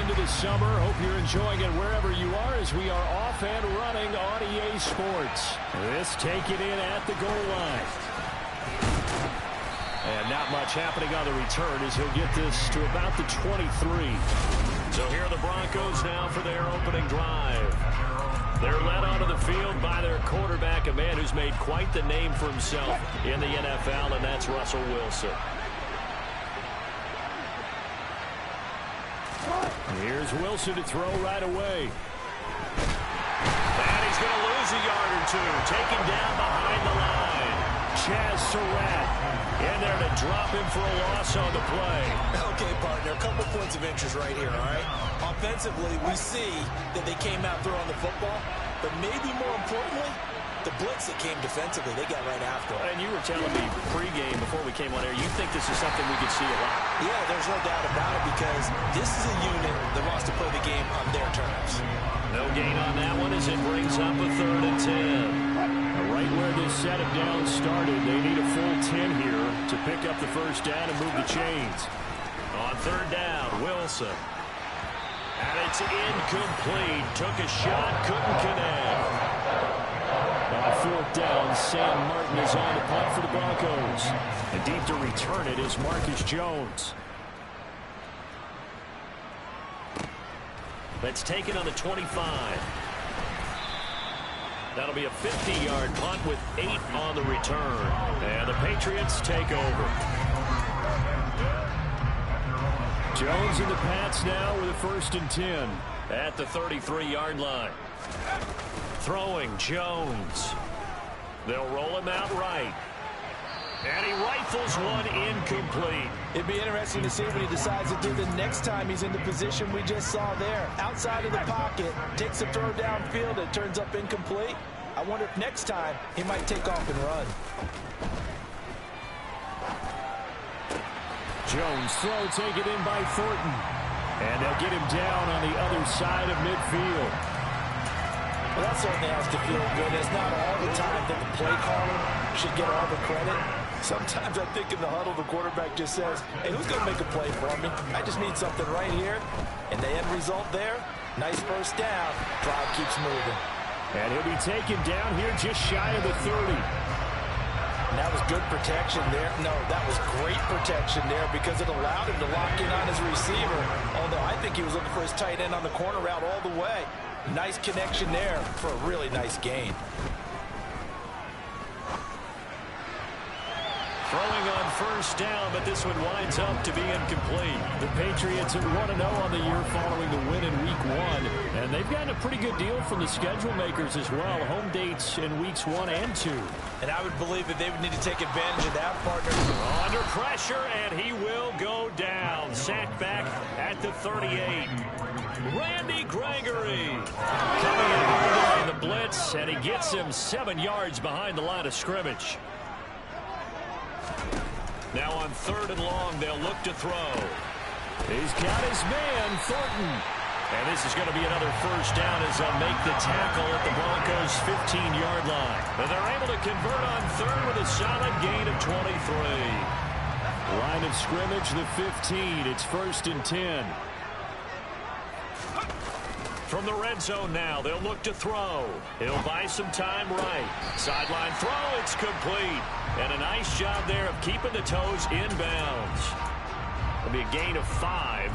into the summer. Hope you're enjoying it wherever you are as we are off and running on EA Sports. This taken in at the goal line. And not much happening on the return as he'll get this to about the 23. So here are the Broncos now for their opening drive. They're led onto the field by their quarterback, a man who's made quite the name for himself in the NFL, and that's Russell Wilson. Here's Wilson to throw right away. And he's going to lose a yard or two. Taken down behind the line. Chaz Surratt in there to drop him for a loss on the play. Okay, partner, a couple points of interest right here, all right? Offensively, we see that they came out throwing the football, but maybe more importantly, the blitz that came defensively, they got right after it. And you were telling me pregame before we came on air, you think this is something we could see a lot. Yeah, there's no doubt about it because this is a unit that wants to play the game on their terms. No gain on that one as it brings up a 3rd and 10. Right where this set of downs started, they need a full 10 here to pick up the first down and move the chains. On 3rd down, Wilson. And it's incomplete. Took a shot, couldn't connect. On 4th down, Sam Martin is on the punt for the Broncos. And deep to return it is Marcus Jones. That's taken on the 25. That'll be a 50-yard punt with 8 on the return. And the Patriots take over. Jones in the Pats now with a 1st and 10 at the 33-yard line. Throwing Jones. They'll roll him out right. And he rifles one incomplete. It'd be interesting to see what he decides to do the next time he's in the position we just saw there. Outside of the pocket, takes a throw downfield, it turns up incomplete. I wonder if next time he might take off and run. Jones throw taken in by Thornton. And they'll get him down on the other side of midfield. Well, that certainly has to feel good. It's not all the time that the play caller should get all the credit. Sometimes I think in the huddle, the quarterback just says, hey, who's going to make a play for me? I just need something right here. And the end result there, nice first down. Drive keeps moving. And he'll be taken down here just shy of the 30. And that was good protection there. No, that was great protection there because it allowed him to lock in on his receiver. Although I think he was looking for his tight end on the corner route all the way. Nice connection there for a really nice gain. Throwing on 1st down, but this one winds up to be incomplete. The Patriots are 1-0 on the year following the win in Week 1. And they've gotten a pretty good deal from the schedule makers as well. Home dates in Weeks 1 and 2. And I would believe that they would need to take advantage of that, partner. Under pressure, and he will go down. Sacked back at the 38. Randy Gregory coming in behind the blitz, and he gets him 7 yards behind the line of scrimmage. Now on 3rd and long, they'll look to throw. He's got his man, Thornton. And this is going to be another first down as they'll make the tackle at the Broncos' 15-yard line. But they're able to convert on 3rd with a solid gain of 23. Line of scrimmage, the 15. It's 1st and 10. From the red zone now, they'll look to throw. He'll buy some time right. Sideline throw, it's complete. And a nice job there of keeping the toes inbounds. It'll be a gain of 5,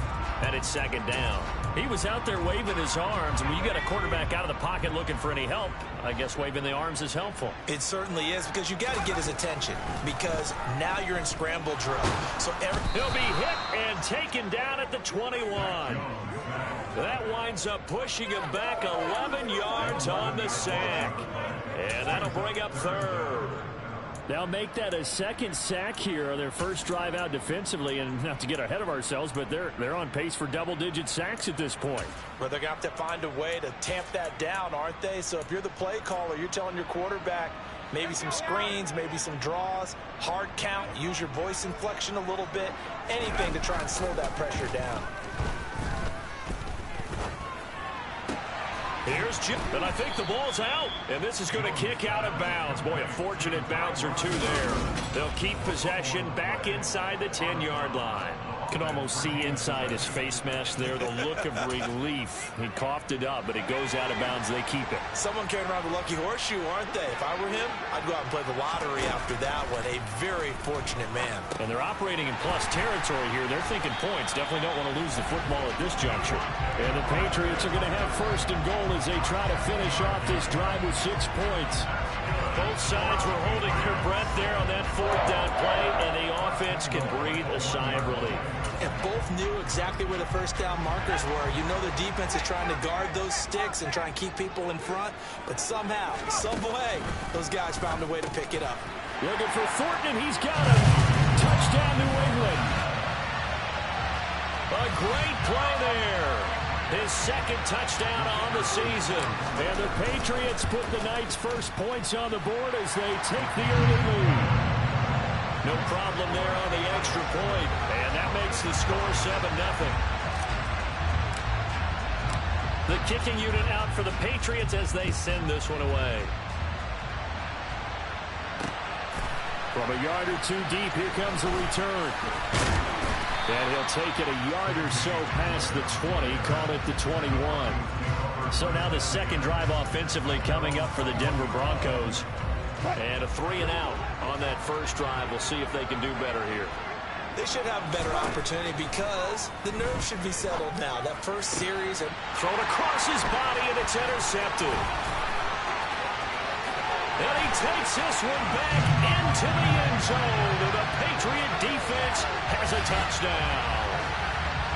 and it's 2nd down. He was out there waving his arms, and when you got a quarterback out of the pocket looking for any help, I guess waving the arms is helpful. It certainly is, because you got to get his attention, because now you're in scramble drill. So he'll be hit and taken down at the 21. That winds up pushing him back 11 yards on the sack. And that'll bring up 3rd. They'll make that a 2nd sack here on their first drive out defensively. And not to get ahead of ourselves, but they're on pace for double-digit sacks at this point. Well, they're going to have to find a way to tamp that down, aren't they? So if you're the play caller, you're telling your quarterback maybe some screens, maybe some draws, hard count, use your voice inflection a little bit, anything to try and slow that pressure down. Here's Jim, and I think the ball's out, and this is going to kick out of bounds. Boy, a fortunate bounce or two there. They'll keep possession back inside the 10-yard line. Can almost see inside his face mask there, the look of relief. He coughed it up, but it goes out of bounds. They keep it. Someone carrying around the lucky horseshoe, aren't they? If I were him, I'd go out and play the lottery after that one. A very fortunate man. And they're operating in plus territory here. They're thinking points. Definitely don't want to lose the football at this juncture. And the Patriots are going to have first and goal as they try to finish off this drive with 6 points. Both sides were holding their breath there on that 4th down play, and the offense can breathe a sigh of relief. And both knew exactly where the first down markers were. You know the defense is trying to guard those sticks and try and keep people in front, but somehow, some way, those guys found a way to pick it up. Looking for Thornton, and he's got him. Touchdown, New England. A great play there. His 2nd touchdown on the season. And the Patriots put the Knights' first points on the board as they take the early lead. No problem there on the extra point. And that makes the score 7-0. The kicking unit out for the Patriots as they send this one away. From a yard or 2 deep, here comes a return. And he'll take it a yard or so past the 20, called it the 21. So now the 2nd drive offensively coming up for the Denver Broncos. And a 3 and out on that first drive. We'll see if they can do better here. They should have a better opportunity because the nerves should be settled now. That first series and thrown across his body, and it's intercepted. And he takes this one back into the end zone. And the Patriot defense has a touchdown.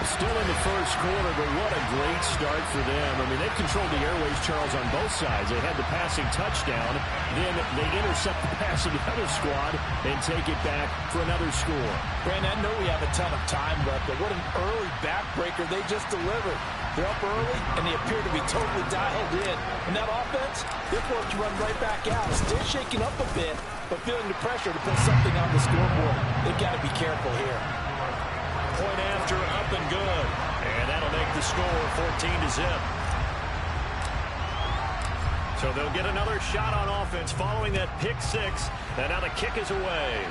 Still in the first quarter, but what a great start for them. I mean, they've controlled the airways, Charles, on both sides. They had the passing touchdown. Then they intercept the pass of the other squad and take it back for another score. Brandon, I know we have a ton of time left, but what an early backbreaker they just delivered. They're up early, and they appear to be totally dialed in. And that offense, they're forced to run right back out. Still shaking up a bit, but feeling the pressure to put something on the scoreboard. They've got to be careful here. Point after, up and good. And that'll make the score 14-0. So they'll get another shot on offense following that pick 6. And now the kick is away.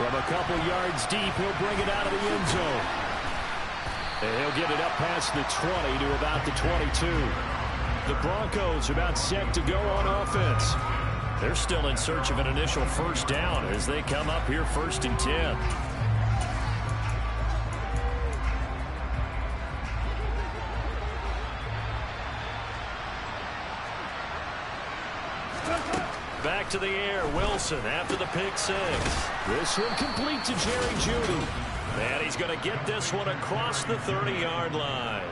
From a couple yards deep, he'll bring it out of the end zone. And he'll get it up past the 20 to about the 22. The Broncos about set to go on offense. They're still in search of an initial first down as they come up here 1st and 10. Back to the air, Wilson after the pick 6. This one complete to Jerry Jeudy. And he's going to get this one across the 30-yard line.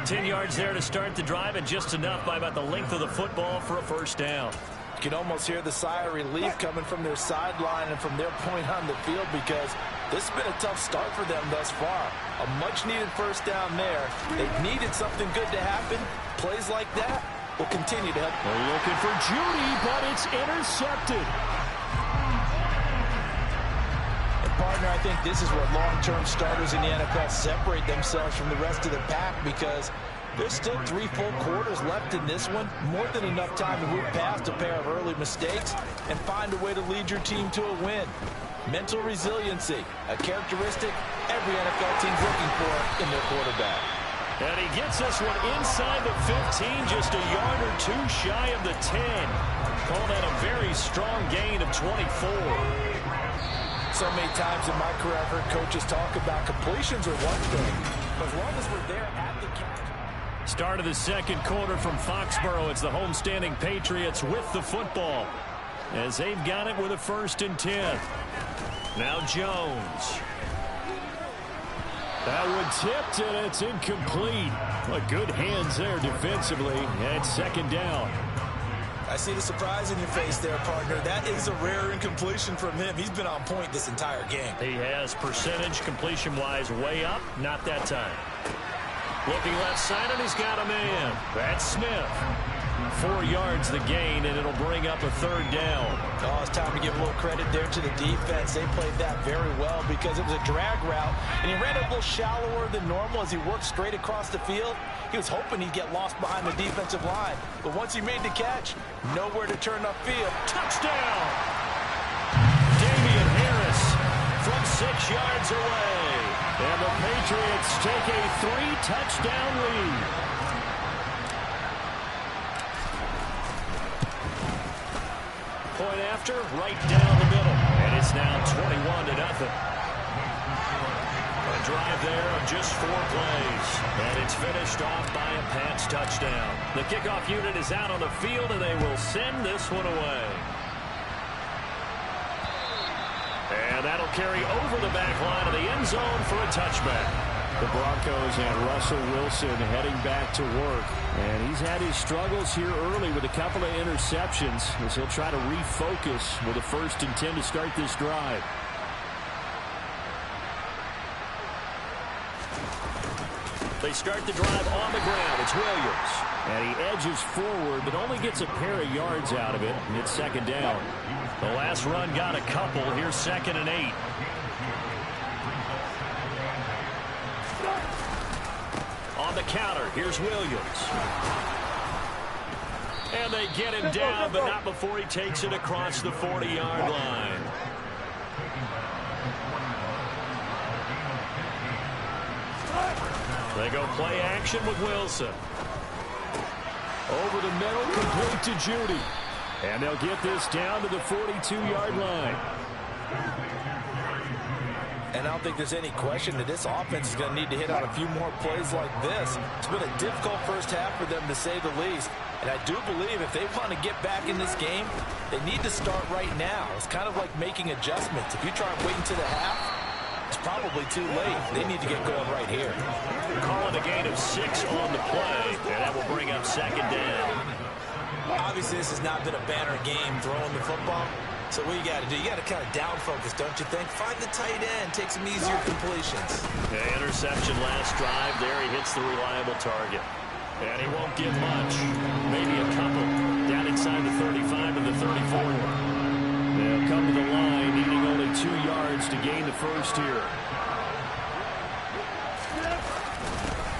10 yards there to start the drive, and just enough by about the length of the football for a first down. You can almost hear the sigh of relief coming from their sideline and from their point on the field because this has been a tough start for them thus far. A much-needed first down there. They've needed something good to happen. Plays like that will continue to help. They're looking for Jeudy, but it's intercepted. And partner, I think this is where long-term starters in the NFL separate themselves from the rest of the pack because there's still 3 full quarters left in this one. More than enough time to move past a pair of early mistakes and find a way to lead your team to a win. Mental resiliency, a characteristic every NFL team's looking for in their quarterback. And he gets this one inside the 15, just a yard or 2 shy of the 10. Call that a very strong gain of 24. So many times in my career, I've heard coaches talk about completions are one thing, but as long as we're there at the catch. Start of the 2nd quarter from Foxborough. It's the homestanding Patriots with the football as they've got it with a 1st and 10. Now Jones. That one tipped, and it's incomplete. But good hands there defensively, and 2nd down. I see the surprise in your face there, partner. That is a rare incompletion from him. He's been on point this entire game. He has percentage completion-wise way up, not that time. Looking left side, and he's got a man. That's Smith. 4 yards the gain, and it'll bring up a 3rd down. Oh, it's time to give a little credit there to the defense. They played that very well because it was a drag route, and he ran a little shallower than normal as he worked straight across the field. He was hoping he'd get lost behind the defensive line, but once he made the catch, nowhere to turn upfield. Touchdown! Damian Harris from 6 yards away. And the Patriots take a 3-touchdown lead. Point after, right down the middle. And it's now 21-0. A drive there of just 4 plays. And it's finished off by a Pats touchdown. The kickoff unit is out on the field, and they will send this one away. And that'll carry over the back line of the end zone for a touchback. The Broncos and Russell Wilson heading back to work. And he's had his struggles here early with a couple of interceptions as he'll try to refocus with a 1st and 10 to start this drive. They start the drive on the ground. It's Williams. And he edges forward, but only gets a pair of yards out of it. And it's 2nd down. The last run got a couple. Here's 2nd and 8. On the counter, here's Williams. And they get him down, but not before he takes it across the 40-yard line. They go play action with Wilson. Over the middle, complete to Judy. And they'll get this down to the 42-yard line. And I don't think there's any question that this offense is going to need to hit out a few more plays like this. It's been a difficult first half for them, to say the least. And I do believe if they want to get back in this game, they need to start right now. It's kind of like making adjustments. If you try waiting to the half, it's probably too late. They need to get going right here. Calling a gain of 6 on the play, and that will bring up 2nd down. Obviously, this has not been a banner game throwing the football. So what you got to do, you got to kind of down focus, don't you think? Find the tight end, take some easier completions. The interception last drive. There he hits the reliable target. And he won't get much. Maybe a couple. Down inside the 35 and the 34. They'll come to the line, needing only 2 yards to gain the first here.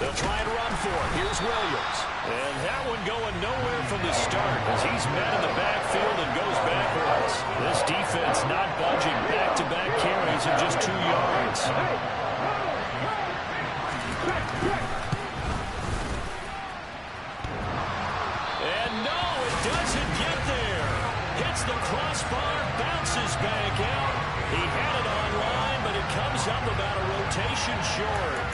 They'll try and run for it. Here's Williams. And that one going nowhere from the start as he's met in the backfield and goes backwards. This defense not budging. Back-to-back carries of just 2 yards. And no, it doesn't get there. Hits the crossbar, bounces back out. He had it online, but it comes up about a rotation short.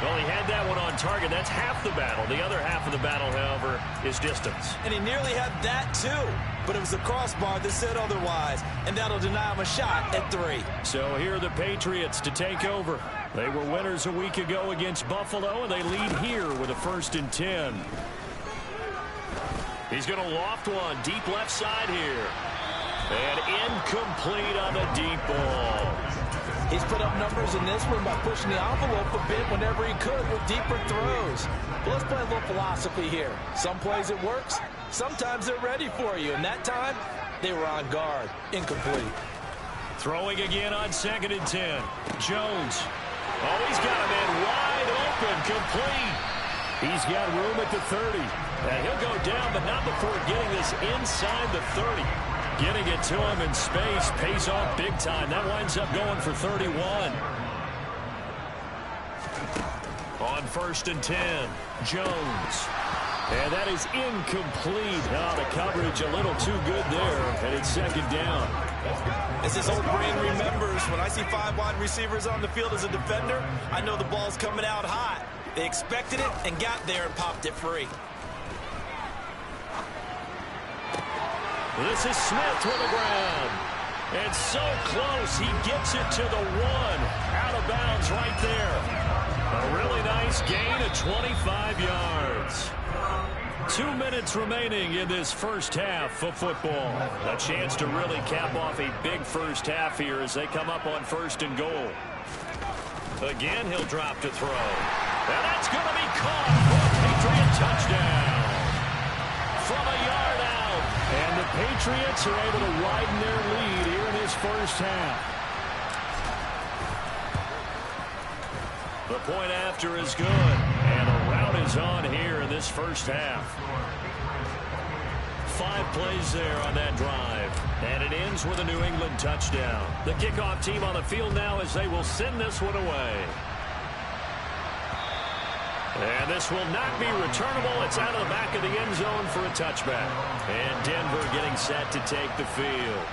Well, he had that one on target. That's half the battle. The other half of the battle, however, is distance. And he nearly had that, too. But it was the crossbar that said otherwise. And that'll deny him a shot at 3. So here are the Patriots to take over. They were winners a week ago against Buffalo, and they lead here with a 1st and 10. He's going to loft one. Deep left side here. And incomplete on the deep ball. He's put up numbers in this one by pushing the envelope a bit whenever he could with deeper throws. But let's play a little philosophy here. Some plays it works. Sometimes they're ready for you. And that time, they were on guard. Incomplete. Throwing again on 2nd and 10. Jones. Oh, he's got a man wide open. Complete. He's got room at the 30. And he'll go down, but not before getting this inside the 30. Getting it to him in space pays off big time. That winds up going for 31. On 1st and 10, Jones. And that is incomplete. Oh, the coverage a little too good there, and it's 2nd down. As this old brain remembers, when I see 5 wide receivers on the field as a defender, I know the ball's coming out hot. They expected it and got there and popped it free. This is Smith with the ground. And so close, he gets it to the 1. Out of bounds right there. A really nice gain of 25 yards. 2 minutes remaining in this first half of football. A chance to really cap off a big first half here as they come up on 1st and goal. Again, he'll drop to throw. And that's going to be caught for a Patriot touchdown. From a yard out. And the Patriots are able to widen their lead here in this first half. The point after is good. And the rout is on here in this first half. 5 plays there on that drive. And it ends with a New England touchdown. The kickoff team on the field now as they will send this one away. And this will not be returnable. It's out of the back of the end zone for a touchback. And Denver getting set to take the field.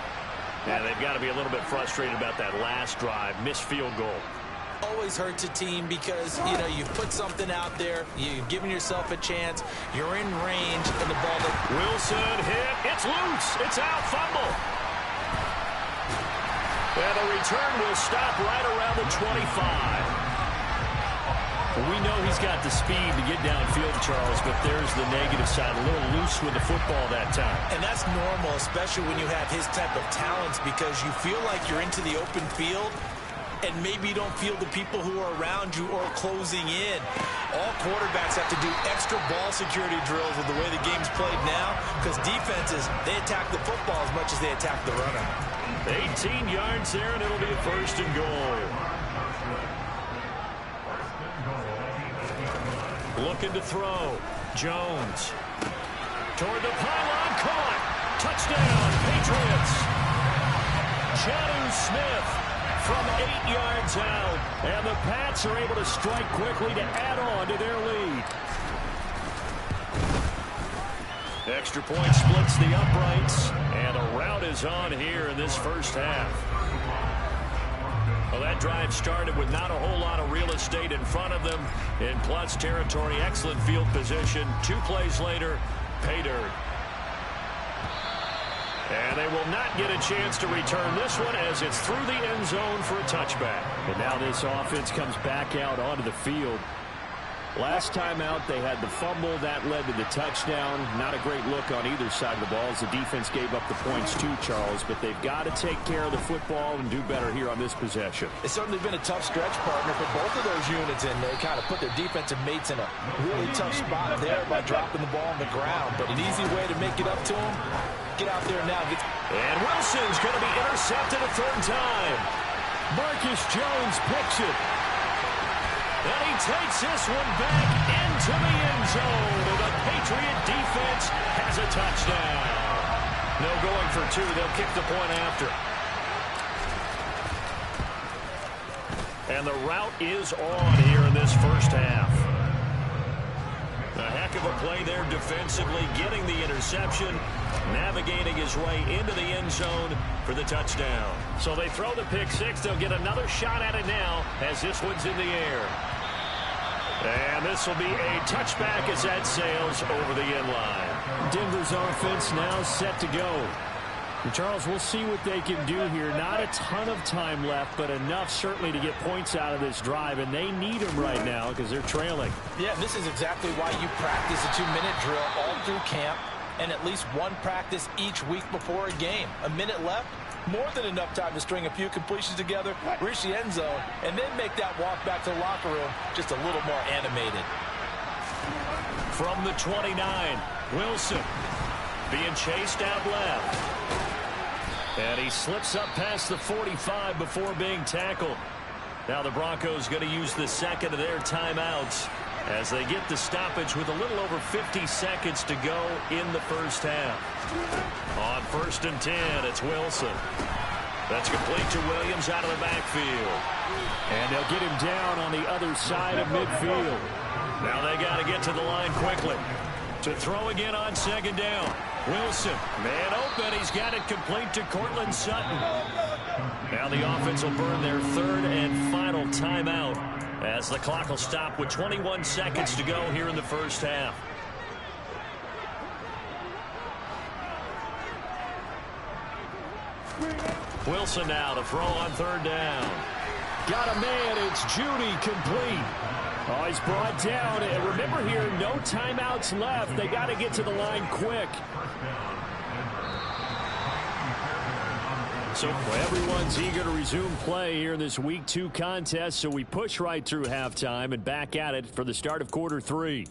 And they've got to be a little bit frustrated about that last drive. Missed field goal. Always hurts a team because, you know, you've put something out there. You've given yourself a chance. You're in range, and the ball... Wilson hit. It's loose. It's out. Fumble. And the return will stop right around the 25. We know he's got the speed to get downfield, Charles, but there's the negative side. A little loose with the football that time. And that's normal, especially when you have his type of talents, because you feel like you're into the open field, and maybe you don't feel the people who are around you or closing in. All quarterbacks have to do extra ball security drills with the way the game's played now, because defenses, they attack the football as much as they attack the runner. 18 yards there, and it'll be a 1st and goal. Looking to throw. Jones. Toward the pylon. Caught. Touchdown. Patriots. Jonnu Smith from 8 yards out. And the Pats are able to strike quickly to add on to their lead. Extra point splits the uprights. And a rout is on here in this first half. Well, that drive started with not a whole lot of real estate in front of them. In plus territory, excellent field position. 2 plays later, pay dirt. And they will not get a chance to return this one as it's through the end zone for a touchback. And now this offense comes back out onto the field. Last time out, they had the fumble. That led to the touchdown. Not a great look on either side of the ball as the defense gave up the points too, Charles. But they've got to take care of the football and do better here on this possession. It's certainly been a tough stretch, partner, for both of those units, and they kind of put their defensive mates in a really tough spot there by dropping the ball on the ground. But an easy way to make it up to them, get out there now. And Wilson's going to be intercepted a 3rd time. Marcus Jones picks it. And he takes this one back into the end zone. And the Patriot defense has a touchdown. No going for 2. They'll kick the point after. And the route is on here in this first half. A heck of a play there defensively, getting the interception, navigating his way into the end zone for the touchdown. So they throw the pick 6. They'll get another shot at it now as this one's in the air. And this will be a touchback as that sails over the end line. Denver's offense now set to go. And Charles, we'll see what they can do here. Not a ton of time left, but enough certainly to get points out of this drive. And they need them right now because they're trailing. Yeah, this is exactly why you practice a 2-minute drill all through camp and at least one practice each week before a game. A minute left, more than enough time to string a few completions together, reach the end zone, and then make that walk back to the locker room just a little more animated. From the 29, Wilson being chased out left. And he slips up past the 45 before being tackled. Now the Broncos going to use the second of their timeouts as they get the stoppage with a little over 50 seconds to go in the first half. On 1st and 10, it's Wilson. That's complete to Williams out of the backfield. And they'll get him down on the other side of midfield. Now they got to get to the line quickly. To throw again on 2nd down. Wilson, man open. He's got it complete to Cortland Sutton. Now the offense will burn their 3rd and final timeout as the clock will stop with 21 seconds to go here in the first half. Wilson now to throw on 3rd down. Got a man. It's Judy complete. Oh, he's brought down. And remember here, no timeouts left. They got to get to the line quick. So everyone's eager to resume play here in this Week 2 contest. So we push right through halftime and back at it for the start of quarter 3.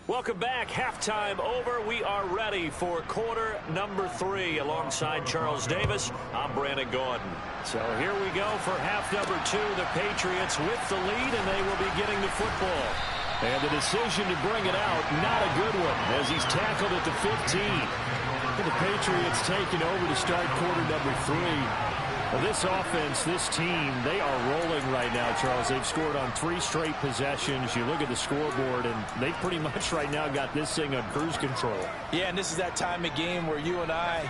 Welcome back. Halftime over. We are ready for quarter number 3. Alongside Charles Davis, I'm Brandon Gordon. So here we go for half number 2. The Patriots with the lead, and they will be getting the football. And the decision to bring it out, not a good one, as he's tackled at the 15. And the Patriots taking over to start quarter number 3. Well, this offense, this team, they are rolling right now, Charles. They've scored on 3 straight possessions. You look at the scoreboard, and they pretty much right now got this thing on cruise control. Yeah, and this is that time of game where you and I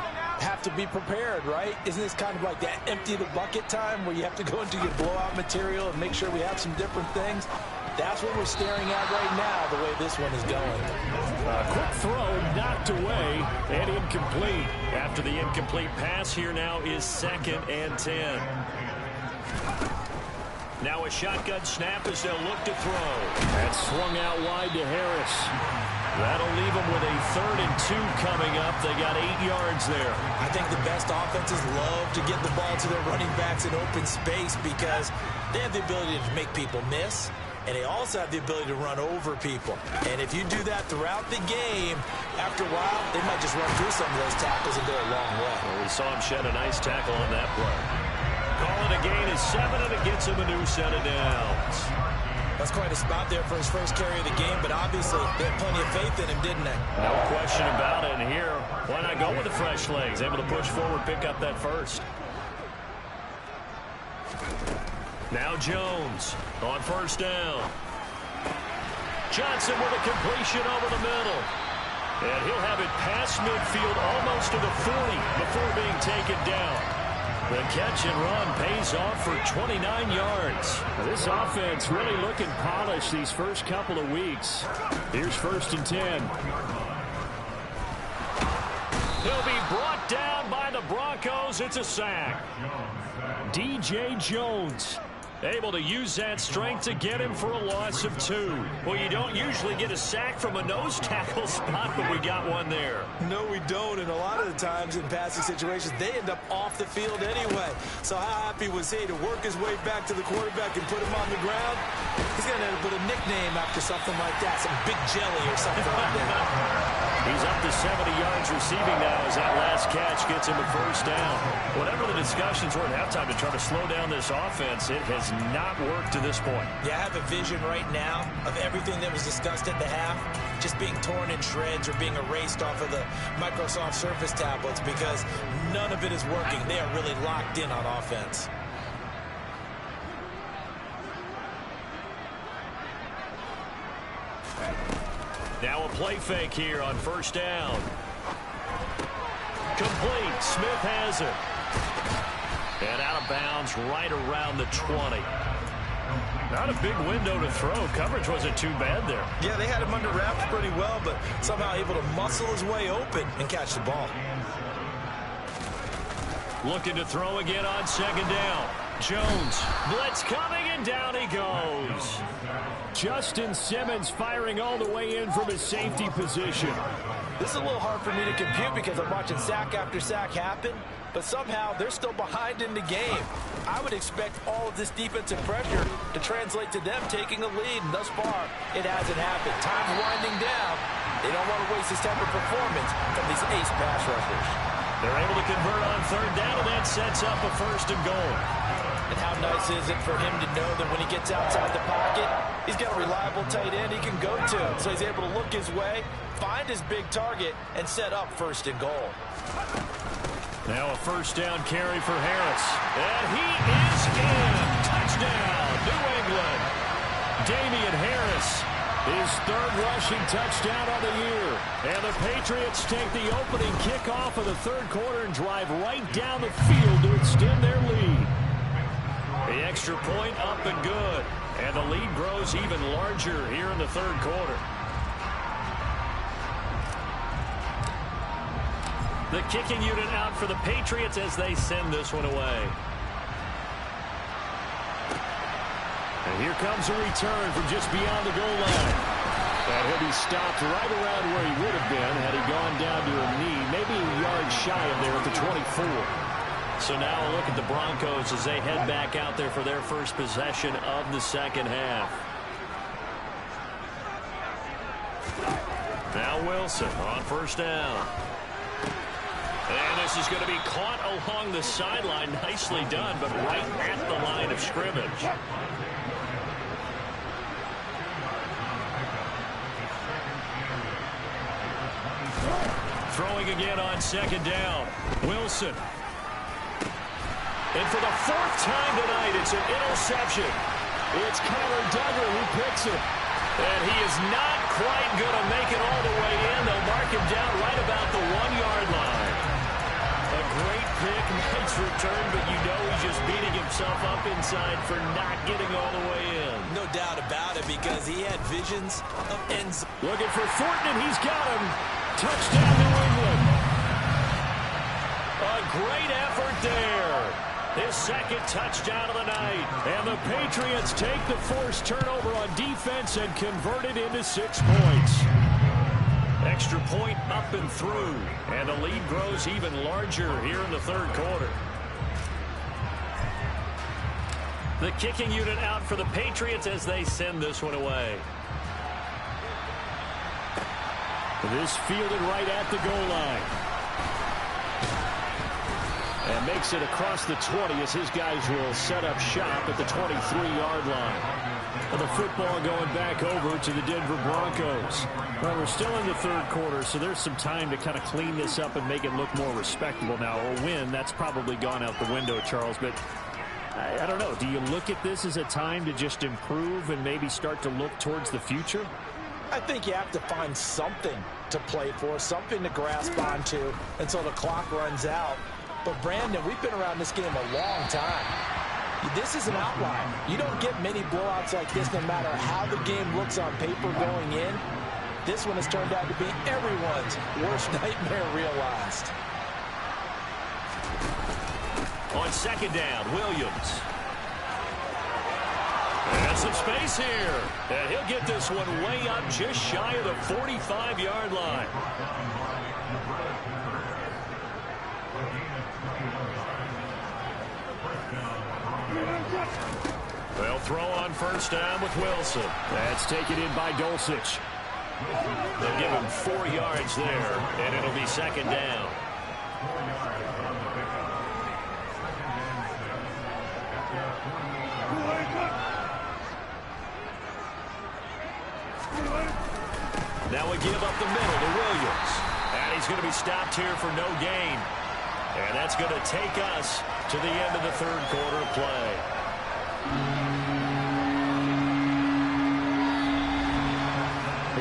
have to be prepared, right? Isn't this kind of like that empty the bucket time where you have to go into your blowout material and make sure we have some different things? That's what we're staring at right now, the way this one is going. Quick throw, knocked away, and incomplete. After the incomplete pass, here now is 2nd and 10. Now a shotgun snap as they'll look to throw. That's swung out wide to Harris. That'll leave them with a 3rd and 2 coming up. They got 8 yards there. I think the best offenses love to get the ball to their running backs in open space because they have the ability to make people miss. And they also have the ability to run over people. And if you do that throughout the game, after a while, they might just run through some of those tackles and go a long way. Well, we saw him shed a nice tackle on that play. Calling a gain is 7, and it gets him a new set of downs. That's quite a spot there for his first carry of the game, but obviously they had plenty of faith in him, didn't they? No question about it. And here, why not go with the fresh legs? Able to push forward, pick up that first. Now Jones on 1st down. Johnson with a completion over the middle. And he'll have it past midfield almost to the 40 before being taken down. The catch and run pays off for 29 yards. This offense really looking polished these first couple of weeks. Here's 1st and 10. He'll be brought down by the Broncos. It's a sack. DJ Jones able to use that strength to get him for a loss of 2. Well, you don't usually get a sack from a nose tackle spot, but we got one there. No, we don't, and a lot of the times in passing situations, they end up off the field anyway. So how happy was he to work his way back to the quarterback and put him on the ground? He's going to end up with a nickname after something like that, some big jelly or something like that. He's up to 70 yards receiving now as that last catch gets him a 1st down. Whatever the discussions were at halftime to try to slow down this offense, it has not worked to this point. Yeah, I have a vision right now of everything that was discussed at the half just being torn in shreds or being erased off of the Microsoft Surface tablets because none of it is working. They are really locked in on offense. Now a play fake here on 1st down. Complete. Smith has it. And out of bounds right around the 20. Not a big window to throw. Coverage wasn't too bad there. Yeah, they had him under wraps pretty well, but somehow able to muscle his way open and catch the ball. Looking to throw again on 2nd down. Jones. Blitz coming, and down he goes. Justin Simmons firing all the way in from his safety position. This is a little hard for me to compute because I'm watching sack after sack happen, but somehow they're still behind in the game. I would expect all of this defensive pressure to translate to them taking a lead, and thus far, it hasn't happened. Time's winding down. They don't want to waste this type of performance from these ace pass rushers. They're able to convert on 3rd down, and that sets up a 1st and goal. And how nice is it for him to know that when he gets outside the pocket, he's got a reliable tight end he can go to. So he's able to look his way, find his big target, and set up 1st and goal. Now a 1st down carry for Harris. And he is in. Touchdown, New England. Damian Harris, his 3rd rushing touchdown on the year. And the Patriots take the opening kickoff of the 3rd quarter and drive right down the field to extend their lead. The extra point up and good. And the lead grows even larger here in the 3rd quarter. The kicking unit out for the Patriots as they send this one away. And here comes a return from just beyond the goal line. And he'll be stopped right around where he would have been had he gone down to a knee, maybe a yard shy of there at the 24. So now a look at the Broncos as they head back out there for their first possession of the 2nd half. Now Wilson on 1st down. And this is going to be caught along the sideline. Nicely done, but right at the line of scrimmage. Throwing again on second down. Wilson. And for the fourth time tonight, it's an interception. It's Kyler Duggar who picks it. And he is not quite going to make it all the way in. They'll mark him down right about the 1-yard line. A great pick, nice return, but you know he's just beating himself up inside for not getting all the way in. No doubt about it, because he had visions of ends. Looking for Thornton, and he's got him. Touchdown, New England. A great effort there. His second touchdown of the night. And the Patriots take the forced turnover on defense and convert it into 6 points. Extra point up and through. And the lead grows even larger here in the third quarter. The kicking unit out for the Patriots as they send this one away. This fielded right at the goal line. And makes it across the 20 as his guys will set up shop at the 23-yard line. And the football going back over to the Denver Broncos. Well, we're still in the third quarter, so there's some time to kind of clean this up and make it look more respectable. Now, a win, that's probably gone out the window, Charles, but I don't know. Do you look at this as a time to just improve and maybe start to look towards the future? I think you have to find something to play for, something to grasp onto until the clock runs out. But, Brandon, we've been around this game a long time. This is an outlier. You don't get many blowouts like this no matter how the game looks on paper going in. This one has turned out to be everyone's worst nightmare realized. On second down, Williams. And some space here. And he'll get this one way up just shy of the 45-yard line. They'll throw on first down with Wilson. That's taken in by Dulcich. They'll give him 4 yards there, and it'll be second down. Now we give up the middle to Williams. And he's going to be stopped here for no gain. And that's going to take us to the end of the third quarter of play.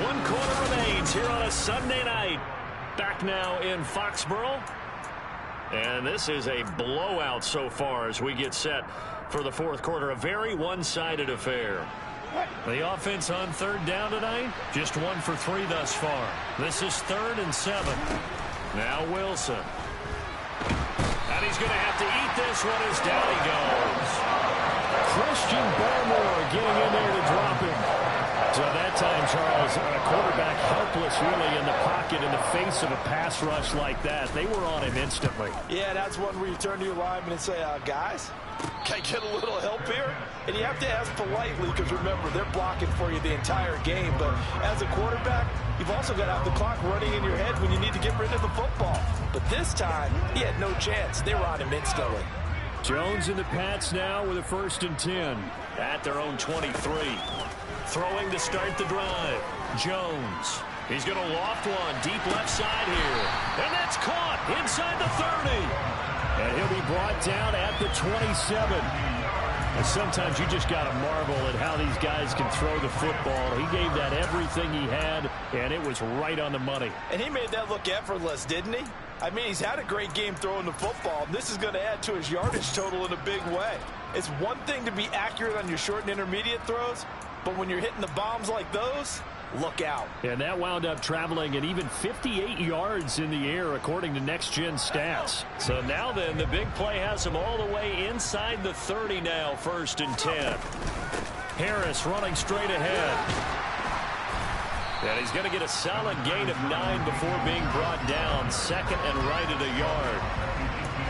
One quarter remains here on a Sunday night. Back now in Foxborough. And this is a blowout so far as we get set for the fourth quarter. A very one-sided affair. The offense on third down tonight, just 1 for 3 thus far. This is 3rd and 7. Now Wilson. And he's going to have to eat this one as down he goes. Christian Barmore getting in there to drop him. So that time, Charles, a quarterback helpless really in the pocket in the face of a pass rush like that. They were on him instantly. Yeah, that's one where you turn to your lineman and say, guys, can I get a little help here? And you have to ask politely because, remember, they're blocking for you the entire game. But as a quarterback, you've also got to have the clock running in your head when you need to get rid of the football. But this time, he had no chance. They were on him instantly. Jones and the Pats now with a 1st and 10 at their own 23. Throwing to start the drive. Jones. He's going to loft one deep left side here. And that's caught inside the 30. And he'll be brought down at the 27. And sometimes you just got to marvel at how these guys can throw the football. He gave that everything he had, and it was right on the money. And he made that look effortless, didn't he? I mean, he's had a great game throwing the football, and this is going to add to his yardage total in a big way. It's one thing to be accurate on your short and intermediate throws, but when you're hitting the bombs like those, look out. And that wound up traveling at even 58 yards in the air, according to Next Gen Stats. So now then, the big play has him all the way inside the 30 now, 1st and 10. Harris running straight ahead. And he's going to get a solid gain of 9 before being brought down. 2nd and right at a yard.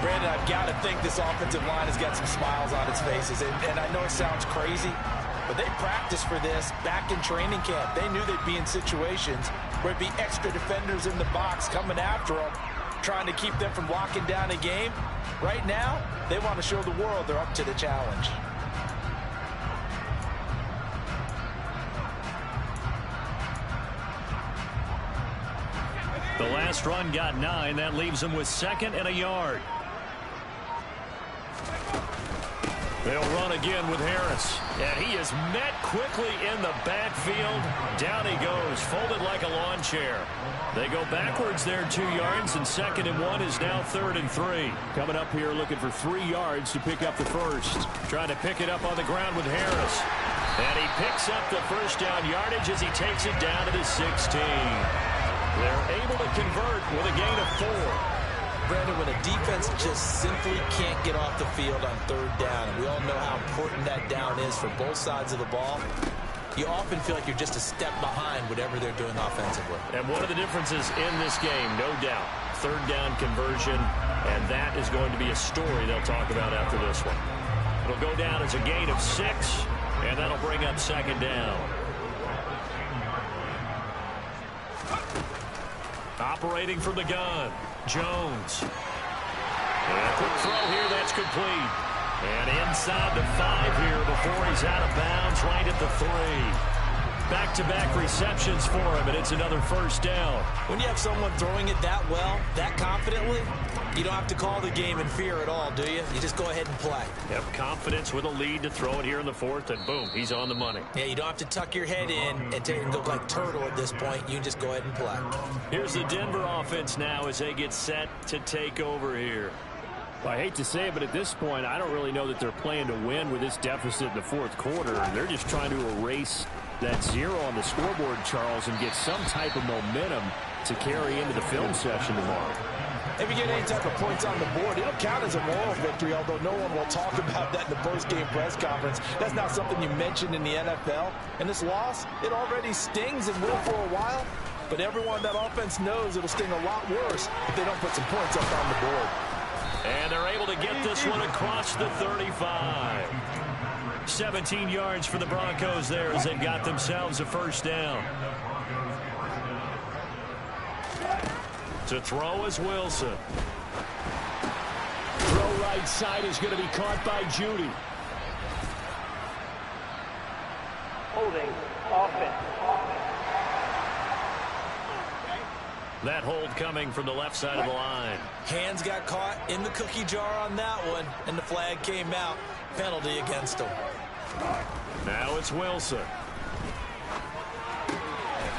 Brandon, I've got to think this offensive line has got some smiles on its faces. And I know it sounds crazy, but they practiced for this back in training camp. They knew they'd be in situations where it'd be extra defenders in the box coming after them, trying to keep them from locking down a game. Right now, they want to show the world they're up to the challenge. The last run got 9. That leaves him with 2nd and a yard. They'll run again with Harris. And he is met quickly in the backfield. Down he goes, folded like a lawn chair. They go backwards there 2 yards, and 2nd and 1 is now 3rd and 3. Coming up here looking for 3 yards to pick up the first. Trying to pick it up on the ground with Harris. And he picks up the first down yardage as he takes it down to the 16. They're able to convert with a gain of 4. Brandon, when a defense just simply can't get off the field on 3rd down, and we all know how important that down is for both sides of the ball, you often feel like you're just a step behind whatever they're doing offensively. And one of the differences in this game, no doubt, 3rd down conversion, and that is going to be a story they'll talk about after this one. It'll go down as a gain of 6, and that'll bring up 2nd down. Operating from the gun, Jones. And a quick throw here, that's complete. And inside the 5 here before he's out of bounds, right at the 3. Back-to-back receptions for him, and it's another first down. When you have someone throwing it that well, that confidently, you don't have to call the game in fear at all, do you? You just go ahead and play. Have confidence with a lead to throw it here in the 4th, and boom, he's on the money. Yeah, you don't have to tuck your head in and go like turtle at this point. You just go ahead and play. Here's the Denver offense now as they get set to take over here. Well, I hate to say it, but at this point, I don't really know that they're playing to win with this deficit in the 4th quarter. They're just trying to erase that 0 on the scoreboard, Charles, and get some type of momentum to carry into the film session tomorrow. If you get any type of points on the board, it'll count as a moral victory, although no one will talk about that in the post-game press conference. That's not something you mentioned in the NFL. And this loss, it already stings and will for a while. But everyone that offense knows it'll sting a lot worse if they don't put some points up on the board. And they're able to get this one across the 35. 17 yards for the Broncos there as they've got themselves a first down. To throw is Wilson. Throw right side is going to be caught by Judy. Holding offense. That hold coming from the left side of the line. Hands got caught in the cookie jar on that one, and the flag came out. Penalty against him. Now it's Wilson.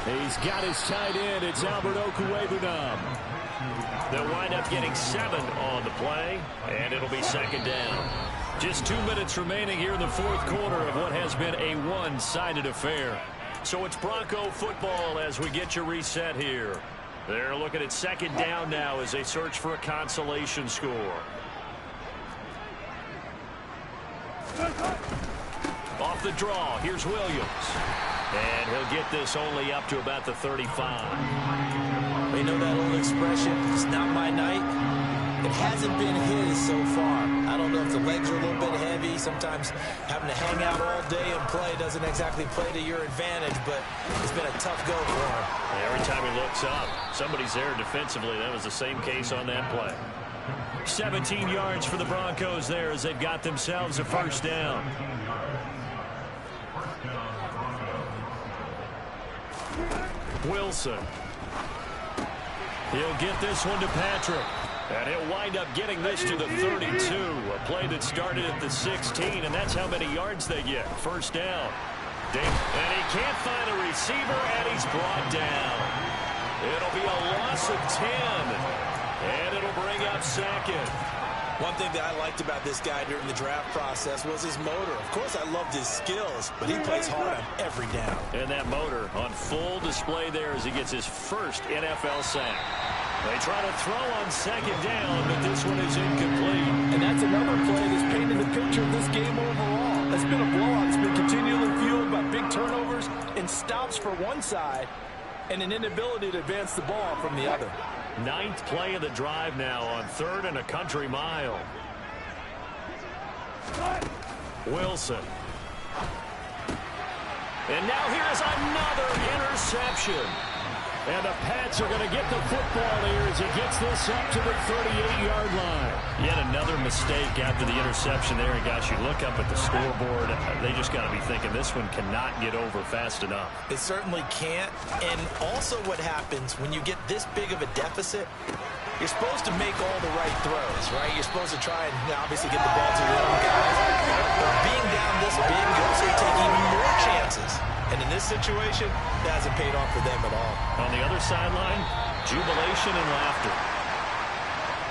He's got his tight end. It's Albert Okwuegbunam. They'll wind up getting 7 on the play, and it'll be 2nd down. Just 2 minutes remaining here in the 4th quarter of what has been a one-sided affair. So it's Bronco football as we get your reset here. They're looking at 2nd down now as they search for a consolation score. Off the draw, here's Williams. And he'll get this only up to about the 35. You know that old expression, it's not my night? It hasn't been his so far. I don't know if the legs are a little bit heavy. Sometimes having to hang out all day and play doesn't exactly play to your advantage, but it's been a tough go for him. Every time he looks up, somebody's there defensively. That was the same case on that play. 17 yards for the Broncos there as they've got themselves a first down. Wilson. He'll get this one to Patrick. And he'll wind up getting this to the 32. A play that started at the 16, and that's how many yards they get. First down. And he can't find a receiver, and he's brought down. It'll be a loss of 10. And it'll bring up 2nd. One thing that I liked about this guy during the draft process was his motor. Of course, I loved his skills, but he plays hard on every down. And that motor on full display there as he gets his first NFL sack. They try to throw on 2nd down, but this one is incomplete. And that's another play that's painted the picture of this game overall. It's been a blowout. It's been continually fueled by big turnovers and stops for one side and an inability to advance the ball from the other. 9th play of the drive now on 3rd and a country mile. Wilson. And now here's another interception. And the Pats are going to get the football here as he gets this up to the 38-yard line. Yet another mistake after the interception there. And, gosh, you look up at the scoreboard, they just got to be thinking this one cannot get over fast enough. It certainly can't. And also what happens when you get this big of a deficit, you're supposed to make all the right throws, right? You're supposed to try and obviously get the ball to your own guys. But being down this big, you also take even more chances. And in this situation, it hasn't paid off for them at all. On the other sideline, jubilation and laughter.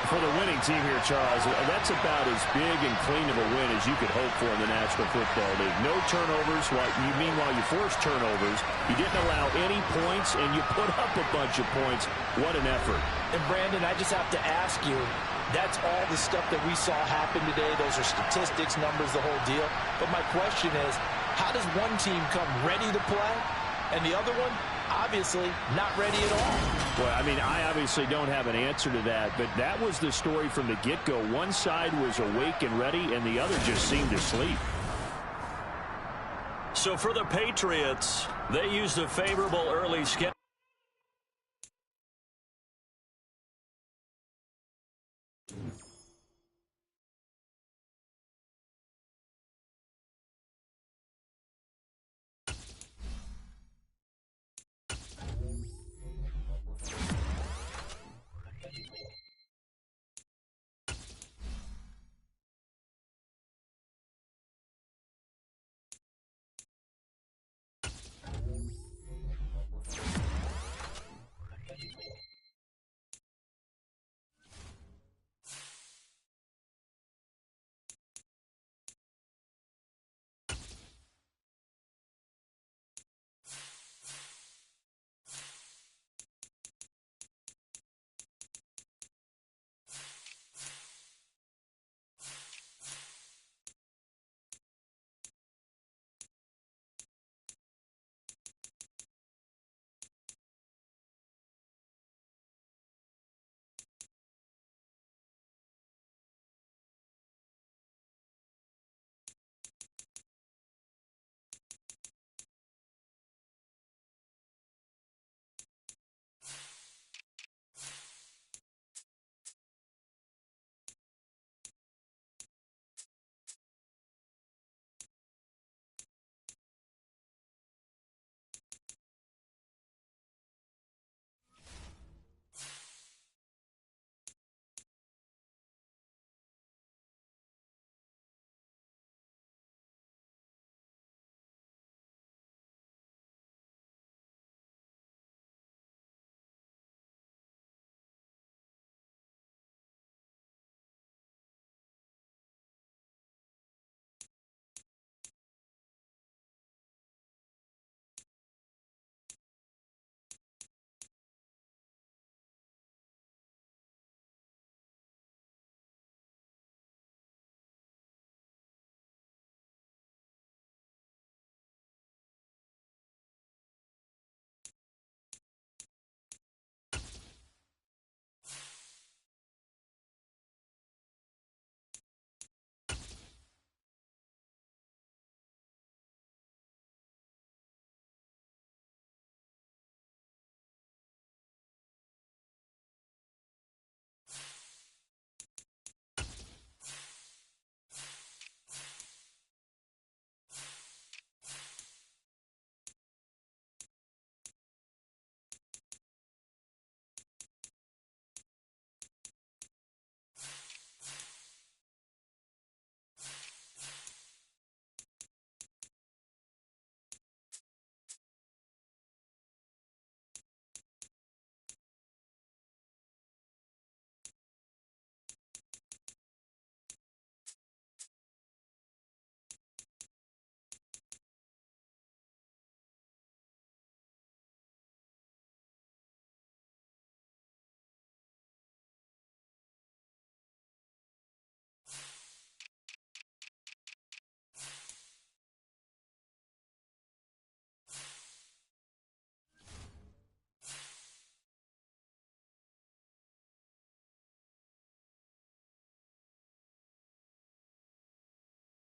For the winning team here, Charles, that's about as big and clean of a win as you could hope for in the National Football League. No turnovers. Meanwhile, you forced turnovers. You didn't allow any points, and you put up a bunch of points. What an effort. And, Brandon, I just have to ask you, that's all the stuff that we saw happen today. Those are statistics, numbers, the whole deal. But my question is, how does one team come ready to play and the other one obviously not ready at all? Well, I mean, I obviously don't have an answer to that, but that was the story from the get-go. One side was awake and ready, and the other just seemed to sleep. So for the Patriots, they used a favorable early schedule.